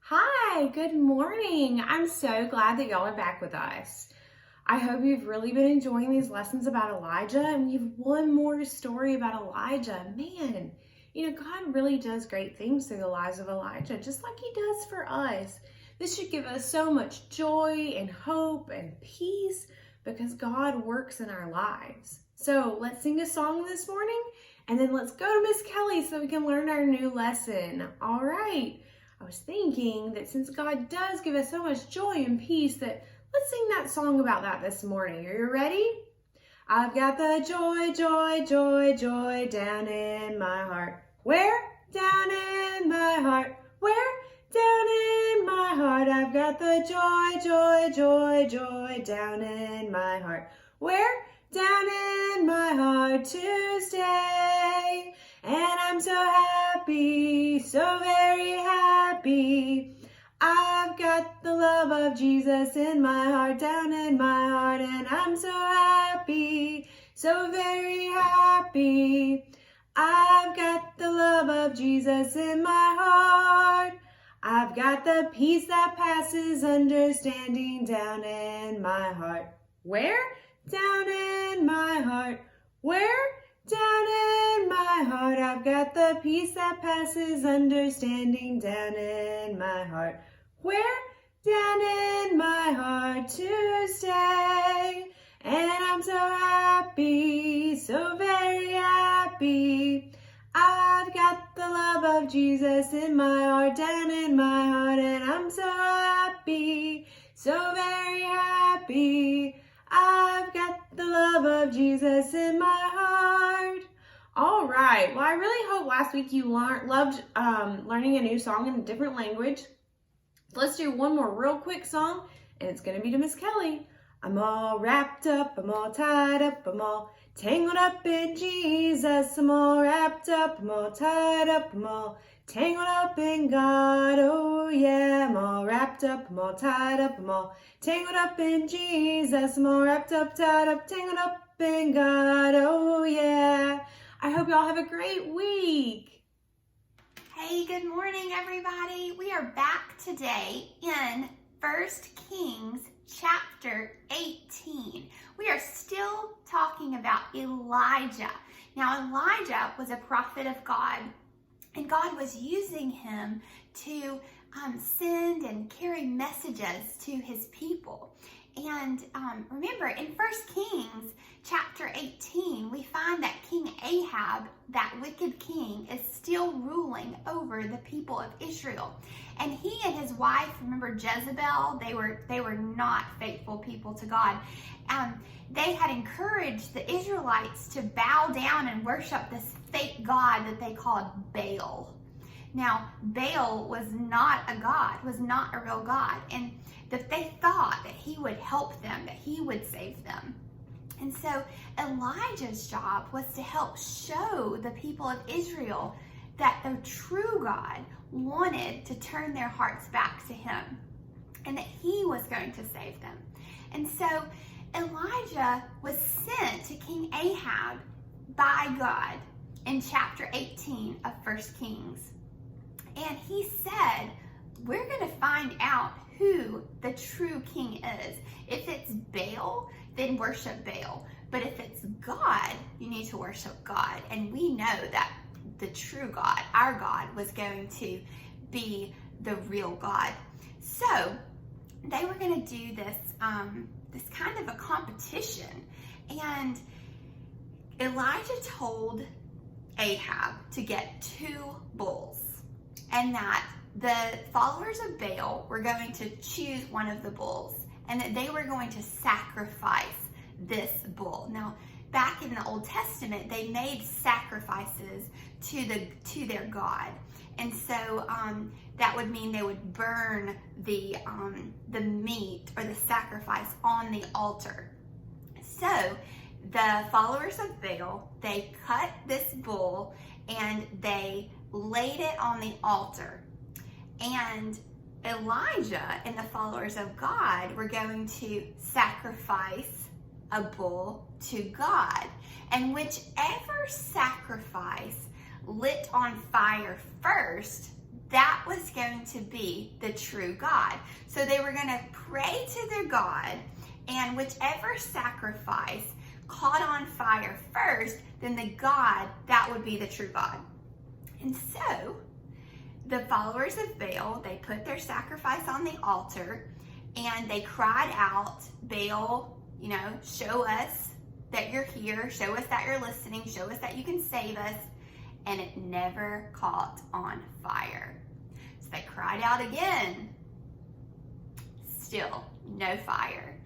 Hi, good morning. I'm so glad that y'all are back with us. I hope you've really been enjoying these lessons about Elijah, and we have one more story about Elijah. Man, God really does great things through the lives of Elijah, just like he does for us. This should give us so much joy and hope and peace because God works in our lives. So let's sing a song this morning, and then let's go to Miss Kelly so we can learn our new lesson. All right. I was thinking that since God does give us so much joy and peace, that let's sing that song about that this morning. Are you ready? I've got the joy, joy, joy, joy down in my heart. Where? Down in my heart. Where? Down in my heart. I've got the joy, joy, joy, joy down in my heart. Where? Down in my heart to stay. And I'm so happy, so very happy. I've got the love of Jesus in my heart, down in my heart, and I'm so happy, so very happy. I've got the love of Jesus in my heart. I've got the peace that passes understanding down in my heart. Where? Down in my heart. Where? Down in my heart. I've got the peace that passes understanding down in my heart. Where? Down in my heart to stay. And I'm so happy, so very happy. I've got the love of Jesus in my heart, down in my heart, and I'm so happy, so very happy. I've got the love of Jesus in my heart. All right. Well, I really hope last week you loved learning a new song in a different language. Let's do one more real quick song, and it's going to be to Miss Kelly. I'm all wrapped up, I'm all tied up, I'm all tangled up in Jesus. I'm all wrapped up, I'm all tied up, I'm all tangled up in God. Oh yeah, I'm all wrapped up, I'm all tied up, I'm all tangled up in Jesus. I'm all wrapped up, tied up, tangled up in God. Oh yeah. I hope y'all have a great week. Hey, good morning, everybody. We are back today in 1 Kings chapter 18. We are still talking about Elijah. Now, Elijah was a prophet of God, and God was using him to send and carry messages to his people. And remember, in 1 Kings chapter 18, we find that King Ahab, that wicked king, is still ruling over the people of Israel. And he and his wife, remember Jezebel, they were not faithful people to God. They had encouraged the Israelites to bow down and worship this fake god that they called Baal. Now, Baal was not a god, was not a real god, and that they thought that he would help them, that he would save them. And so Elijah's job was to help show the people of Israel that the true God wanted to turn their hearts back to him and that he was going to save them. And so Elijah was sent to King Ahab by God in chapter 18 of 1 Kings. And he said, we're going to find out who the true king is. If it's Baal, then worship Baal. But if it's God, you need to worship God. And we know that the true God, our God, was going to be the real God. So they were going to do this, this kind of a competition. And Elijah told Ahab to get 2 bulls, and that the followers of Baal were going to choose one of the bulls, and that they were going to sacrifice this bull. Now, back in the Old Testament, they made sacrifices to their God, and so that would mean they would burn the meat or the sacrifice on the altar. So the followers of Baal, they cut this bull and they laid it on the altar. And Elijah and the followers of God were going to sacrifice a bull to God. And whichever sacrifice lit on fire first, that was going to be the true God. So they were going to pray to their God, and whichever sacrifice caught on fire first, then the God, that would be the true God. And so the followers of Baal, they put their sacrifice on the altar and they cried out, Baal, show us that you're here, show us that you're listening, show us that you can save us. And it never caught on fire. So they cried out again. Still no fire.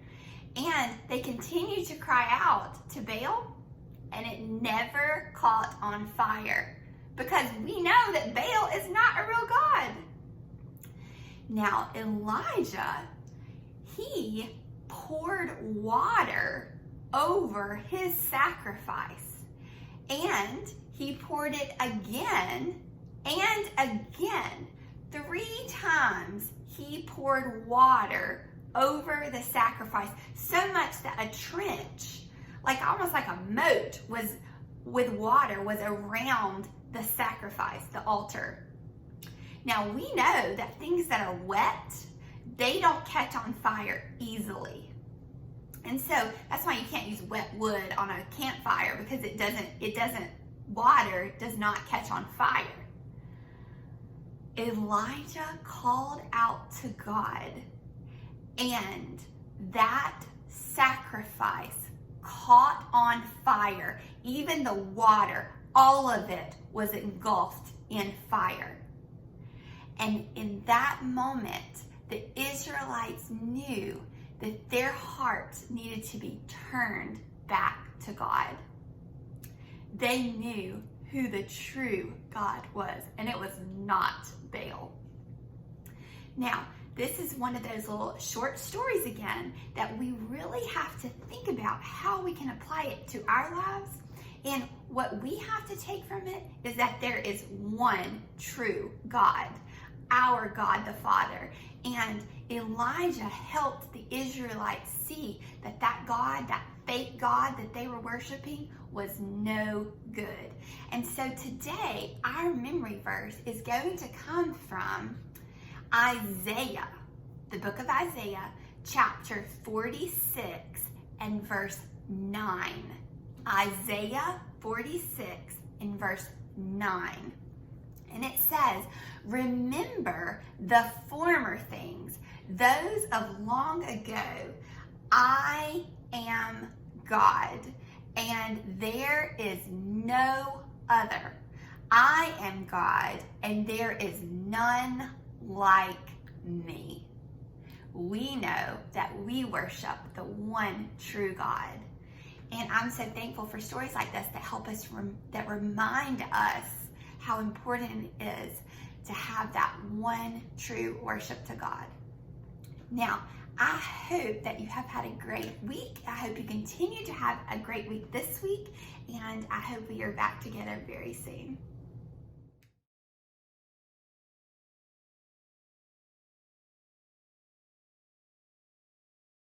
And they continued to cry out to Baal, and it never caught on fire, because we know that Baal is not a real God. Now Elijah, he poured water over his sacrifice, and he poured it again and again. 3 times he poured water over the sacrifice, so much that a trench, almost like a moat, with water was around the sacrifice, the altar. Now we know that things that are wet, they don't catch on fire easily. And so that's why you can't use wet wood on a campfire, because water does not catch on fire. Elijah called out to God, and that sacrifice caught on fire. Even the water, all of it was engulfed in fire. And in that moment, the Israelites knew that their hearts needed to be turned back to God. They knew who the true God was, and it was not Baal. Now, this is one of those little short stories again that we really have to think about how we can apply it to our lives. And what we have to take from it is that there is one true God, our God the Father. And Elijah helped the Israelites see that God, that fake God that they were worshiping, was no good. And so today, our memory verse is going to come from Isaiah, the book of Isaiah, chapter 46 and verse 9. Isaiah 46 and verse 9. And it says, remember the former things, those of long ago. I am God, and there is no other. I am God, and there is none like me. We know that we worship the one true God. And I'm so thankful for stories like this that help us, that remind us how important it is to have that one true worship to God. Now, I hope that you have had a great week. I hope you continue to have a great week this week, and I hope we are back together very soon.